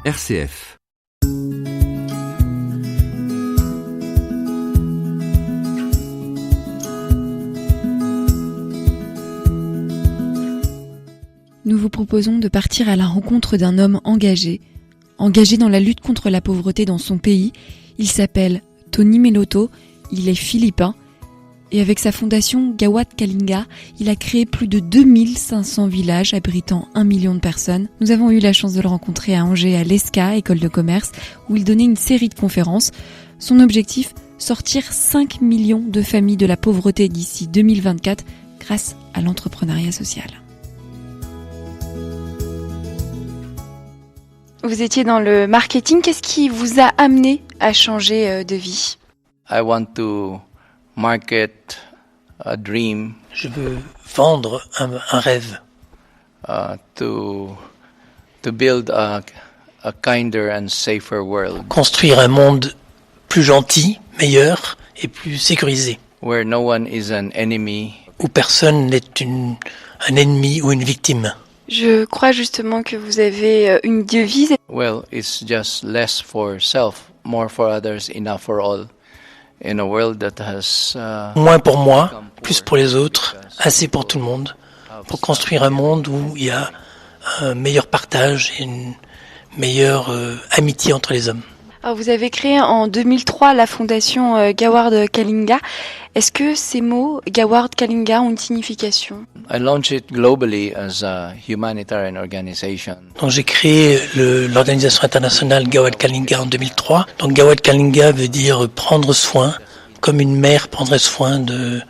RCF. Nous vous proposons de partir à la rencontre d'un homme engagé dans la lutte contre la pauvreté dans son pays. Il s'appelle Tony Melotto, il est philippin et avec sa fondation Gawad Kalinga, il a créé plus de 2500 villages abritant 1 million de personnes. Nous avons eu la chance de le rencontrer à Angers, à l'ESCA, école de commerce, où il donnait une série de conférences. Son objectif, sortir 5 millions de familles de la pauvreté d'ici 2024 grâce à l'entrepreneuriat social. Vous étiez dans le marketing, qu'est-ce qui vous a amené à changer de vie ? I want to market a dream. Je veux vendre un rêve. To build a kinder and safer world. Construire un monde plus gentil, meilleur et plus sécurisé. Where no one is an enemy. Où personne n'est un ennemi ou une victime. Je crois justement que vous avez une devise. Well, it's just less for self, more for others, enough for all. In a world that has, moins pour moi, plus pour les autres, assez pour tout le monde, pour construire un monde où il y a un meilleur partage et une meilleure amitié entre les hommes. Alors vous avez créé en 2003 la fondation Gawad Kalinga. Est-ce que ces mots, Gawad Kalinga, ont une signification ? I launched it globally as a humanitarian organization. Donc j'ai créé l'organisation internationale Gawad Kalinga en 2003. Donc Gawad Kalinga veut dire prendre soin, comme une mère prendrait soin de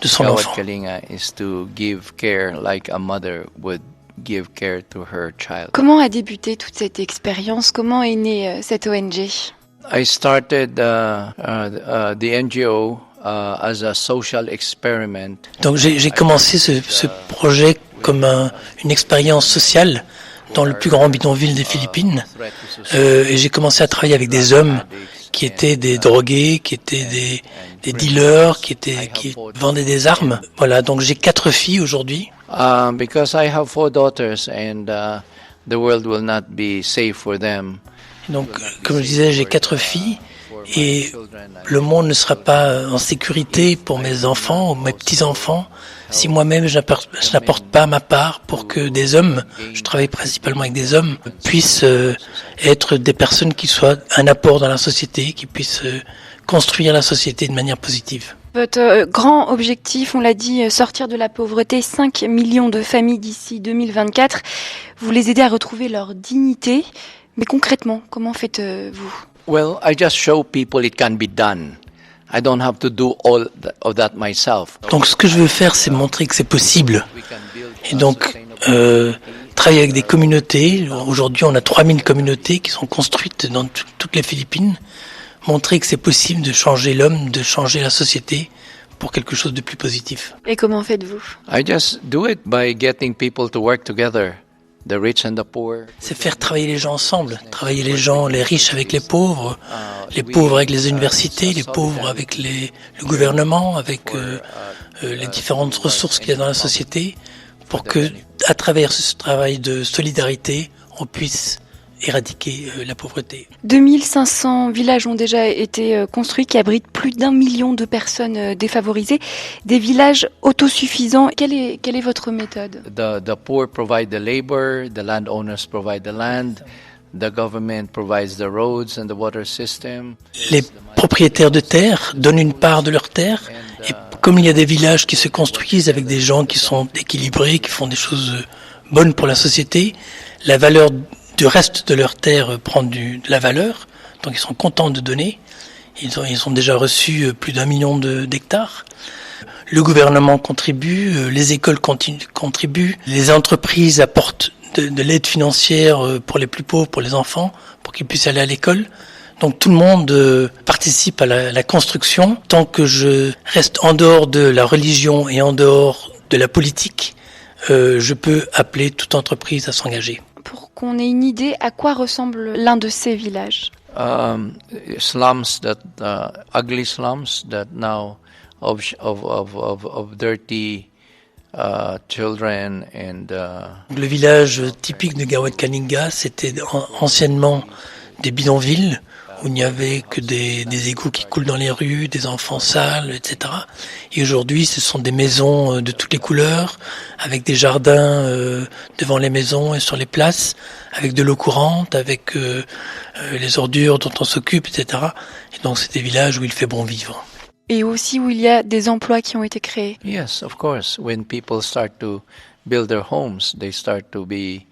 son enfant. Gawad Kalinga is to give care like a mother would give care to her child. Comment a débuté toute cette expérience ? Comment est née cette ONG ? I started the NGO as a social experiment. Donc j'ai commencé ce projet comme une expérience sociale dans le plus grand bidonville des Philippines. Et j'ai commencé à travailler avec des hommes qui étaient des drogués, qui étaient des dealers, qui vendaient des armes. Voilà, donc j'ai 4 filles aujourd'hui. Because I have 4 daughters and the world will not be safe for them. Donc, comme je disais, j'ai 4 filles et le monde ne sera pas en sécurité pour mes enfants ou mes petits-enfants si moi-même je n'apporte pas ma part pour que des hommes, je travaille principalement avec des hommes, puissent être des personnes qui soient un apport dans la société, qui puissent construire la société de manière positive. Votre grand objectif, on l'a dit, sortir de la pauvreté, 5 millions de familles d'ici 2024. Vous les aidez à retrouver leur dignité. Mais concrètement, comment faites-vous ? Well, I just show people it can be done. I don't have to do all of that myself. Donc ce que je veux faire, c'est montrer que c'est possible. Et donc, travailler avec des communautés. Aujourd'hui, on a 3000 communautés qui sont construites dans toutes les Philippines. Montrer que c'est possible de changer l'homme, de changer la société pour quelque chose de plus positif. Et comment faites-vous ? I just do it by getting people to work together. The rich and the poor. C'est faire travailler les gens ensemble, travailler les riches avec les pauvres avec les universités, les pauvres avec le gouvernement, avec les différentes ressources qu'il y a dans la société, pour que, à travers ce travail de solidarité, on puisse éradiquer la pauvreté. 2500 villages ont déjà été construits qui abritent plus d'1 million de personnes défavorisées. Des villages autosuffisants. Quelle est votre méthode ? The poor provide the labor, the landowners provide the land, the government provides the roads and the water system. Les propriétaires de terre donnent une part de leur terre et comme il y a des villages qui se construisent avec des gens qui sont équilibrés, qui font des choses bonnes pour la société, la valeur du reste de leur terre prend de la valeur, donc ils sont contents de donner. Ils ont déjà reçu plus d'1 million d'hectares. Le gouvernement contribue, les écoles contribuent, les entreprises apportent de l'aide financière pour les plus pauvres, pour les enfants, pour qu'ils puissent aller à l'école. Donc tout le monde participe à la construction. Tant que je reste en dehors de la religion et en dehors de la politique, je peux appeler toute entreprise à s'engager. Pour qu'on ait une idée, à quoi ressemble l'un de ces villages ? Slums ugly slums that now of dirty children and Le village typique de Gawat Kalinga, c'était anciennement des bidonvilles où il n'y avait que des égouts qui coulent dans les rues, des enfants sales, etc. Et aujourd'hui, ce sont des maisons de toutes les couleurs, avec des jardins devant les maisons et sur les places, avec de l'eau courante, avec les ordures dont on s'occupe, etc. Et donc, c'est des villages où il fait bon vivre. Et aussi où il y a des emplois qui ont été créés. yes, of course, when people start to build their homes, they start to be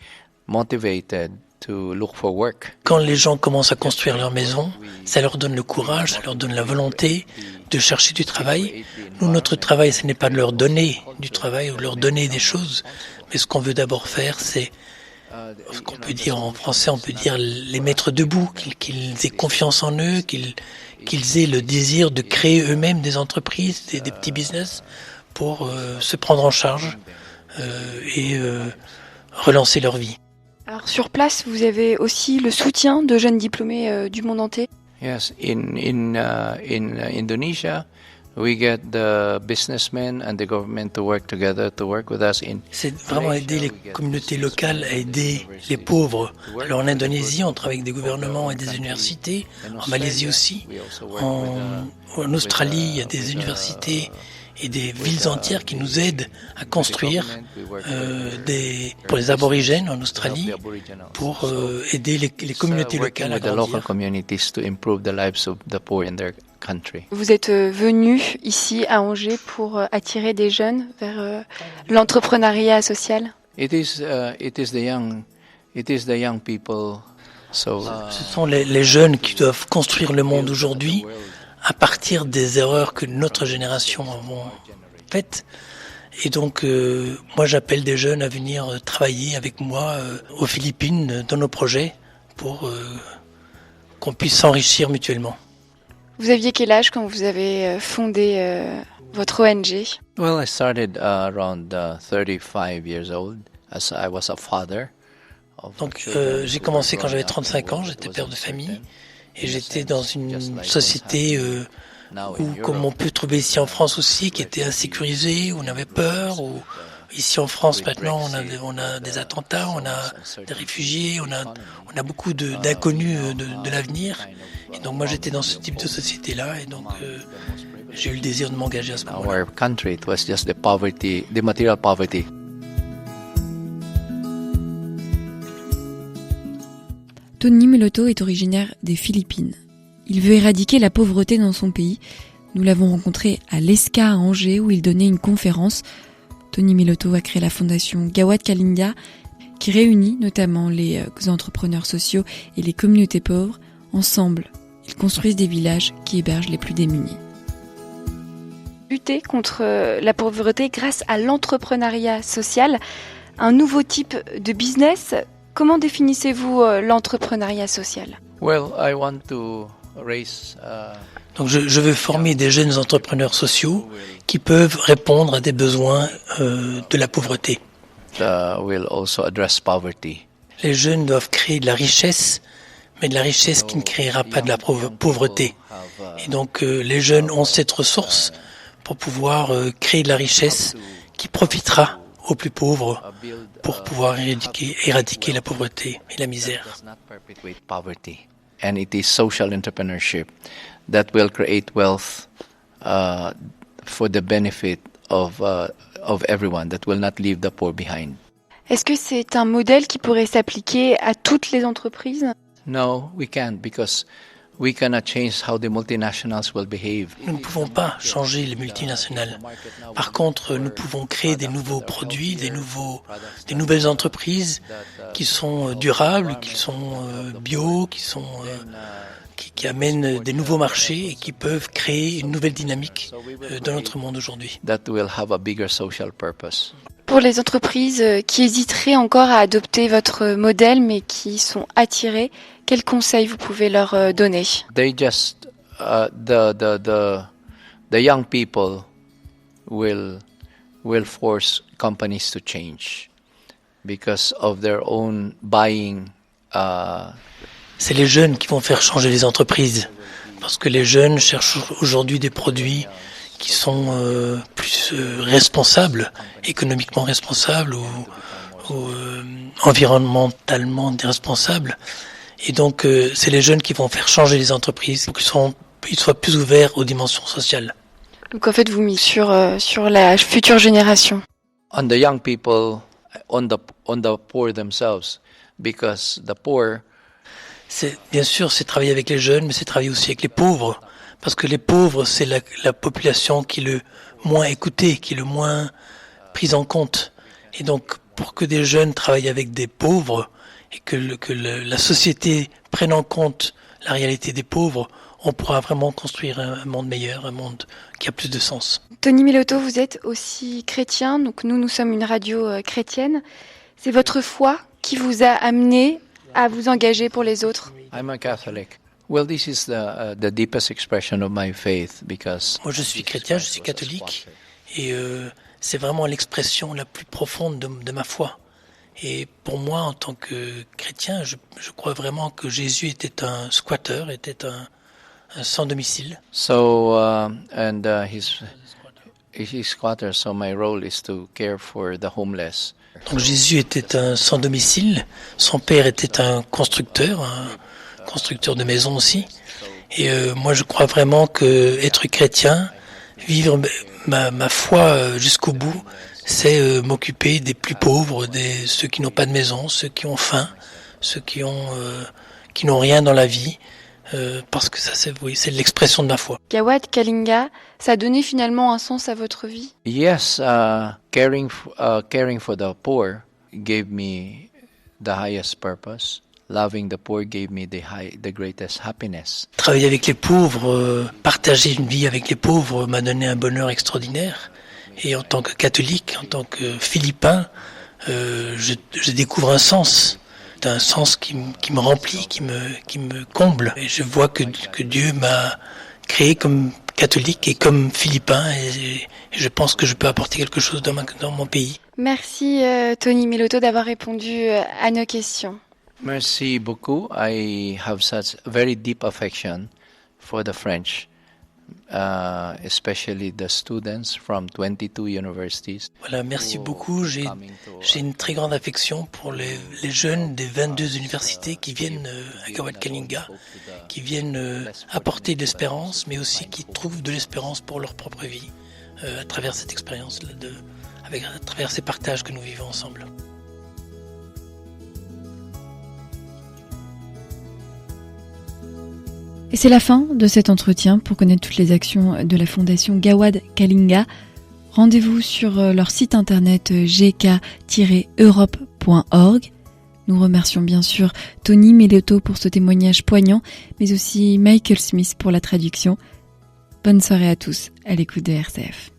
motivated to look for work. Quand les gens commencent à construire leur maison, ça leur donne le courage, ça leur donne la volonté de chercher du travail. Nous, notre travail, ce n'est pas de leur donner du travail ou de leur donner des choses, mais ce qu'on veut d'abord faire, c'est ce qu'on peut dire en français, on peut dire les mettre debout, qu'ils aient confiance en eux, qu'ils aient le désir de créer eux-mêmes des entreprises, des petits business pour se prendre en charge et relancer leur vie. Alors sur place, vous avez aussi le soutien de jeunes diplômés du monde entier. Yes, in Indonesia, we get the businessmen and the government to work together to work with us in. C'est vraiment aider les communautés locales à aider les pauvres. Alors en Indonésie, on travaille avec des gouvernements et des universités. En Malaisie aussi. En Australie, il y a des universités et des villes entières qui nous aident à construire pour les aborigènes en Australie, pour aider les communautés locales à with the local grandir. communities to improve the lives of the poor in their country. Vous êtes venu ici à Angers pour attirer des jeunes vers l'entrepreneuriat social. It is the young people. So Ce sont les jeunes qui doivent construire le monde aujourd'hui à partir des erreurs que notre génération avons faites. Et donc, moi, j'appelle des jeunes à venir travailler avec moi aux Philippines dans nos projets pour qu'on puisse s'enrichir mutuellement. Vous aviez quel âge quand vous avez fondé votre ONG? well, I started around 35 years old as I was a father. Donc, j'ai commencé quand j'avais 35 ans, j'étais père de famille. Et j'étais dans une société où, comme on peut trouver ici en France aussi, qui était insécurisée, où on avait peur, où ici en France maintenant on a des attentats, on a des réfugiés, on a beaucoup d'inconnus de l'avenir. Et donc moi j'étais dans ce type de société-là et donc j'ai eu le désir de m'engager à ce moment-là. Our country, it was just the poverty, the material poverty. Tony Meloto est originaire des Philippines. Il veut éradiquer la pauvreté dans son pays. Nous l'avons rencontré à l'ESCA à Angers où il donnait une conférence. Tony Meloto a créé la fondation Gawat Kalinga qui réunit notamment les entrepreneurs sociaux et les communautés pauvres. Ensemble, ils construisent des villages qui hébergent les plus démunis. Lutter contre la pauvreté grâce à l'entrepreneuriat social, un nouveau type de business. Comment définissez-vous l'entrepreneuriat social? Well, I want to raise Donc je veux former des jeunes entrepreneurs sociaux qui peuvent répondre à des besoins de la pauvreté. will also address poverty. Les jeunes doivent créer de la richesse, mais de la richesse qui ne créera pas de la pauvreté. Et donc les jeunes ont cette ressource pour pouvoir créer de la richesse qui profitera aux plus pauvres pour pouvoir éradiquer la pauvreté et la misère. Does not perpetuate poverty, and it is social entrepreneurship that will create wealth for the benefit of everyone, that will not leave the poor behind. Est-ce que c'est un modèle qui pourrait s'appliquer à toutes les entreprises? No, we can't, because we cannot change how the multinationals will behave. Nous ne pouvons pas changer les multinationales. Par contre, nous pouvons créer des nouveaux produits, des nouvelles entreprises qui sont durables, qui sont bio, qui amènent des nouveaux marchés et qui peuvent créer une nouvelle dynamique dans notre monde aujourd'hui. That will have a bigger social purpose. Pour les entreprises qui hésiteraient encore à adopter votre modèle mais qui sont attirées, quels conseils vous pouvez leur donner? They just the young people will force companies to change because of their own buying. C'est les jeunes qui vont faire changer les entreprises parce que les jeunes cherchent aujourd'hui des produits qui sont plus responsables, économiquement responsables ou environnementalement responsables. Et donc, c'est les jeunes qui vont faire changer les entreprises pour qu'ils soient plus ouverts aux dimensions sociales. Donc en fait, vous misez sur la future génération. On the young people, on the poor themselves, because the poor. Bien sûr, c'est travailler avec les jeunes, mais c'est travailler aussi avec les pauvres. Parce que les pauvres, c'est la population qui est le moins écoutée, qui est le moins prise en compte. Et donc, pour que des jeunes travaillent avec des pauvres et que la société prenne en compte la réalité des pauvres, on pourra vraiment construire un monde meilleur, un monde qui a plus de sens. Tony Melotto, vous êtes aussi chrétien, donc nous sommes une radio chrétienne. C'est votre foi qui vous a amené à vous engager pour les autres? I'm a Catholic. Well, this is the deepest expression of my faith because. Moi, je suis chrétien, je suis catholique, et c'est vraiment l'expression la plus profonde de ma foi. Et pour moi, en tant que chrétien, je crois vraiment que Jésus était un squatter, était un sans domicile. So he's squatter. So my role is to care for the homeless. Donc Jésus était un sans domicile. Son père était un constructeur de maisons aussi. Et moi, je crois vraiment que être chrétien, vivre ma foi jusqu'au bout, c'est m'occuper des plus pauvres, ceux qui n'ont pas de maison, ceux qui ont faim, ceux qui n'ont rien dans la vie. Parce que ça, c'est l'expression de ma foi. Gawad Kalinga, ça a donné finalement un sens à votre vie? Yes, caring for the poor gave me the highest purpose. Loving the poor gave me the greatest happiness. Travailler avec les pauvres, partager une vie avec les pauvres m'a donné un bonheur extraordinaire. Et en tant que catholique, en tant que philippin, je découvre un sens qui me remplit, qui me comble. Et je vois que Dieu m'a créé comme catholique et comme philippin, et je pense que je peux apporter quelque chose dans mon pays. Merci Tony Melotto d'avoir répondu à nos questions. Merci beaucoup. I have such very deep affection for the French, especially the students from 22 universities. Voilà, merci beaucoup. J'ai une très grande affection pour les jeunes des 22 universités qui viennent à Gawad Kalinga, qui viennent apporter de l'espérance, mais aussi qui trouvent de l'espérance pour leur propre vie à travers cette expérience, à travers ces partages que nous vivons ensemble. Et c'est la fin de cet entretien. Pour connaître toutes les actions de la Fondation Gawad Kalinga, rendez-vous sur leur site internet gk-europe.org. Nous remercions bien sûr Tony Melotto pour ce témoignage poignant, mais aussi Michael Smith pour la traduction. Bonne soirée à tous à l'écoute de RCF.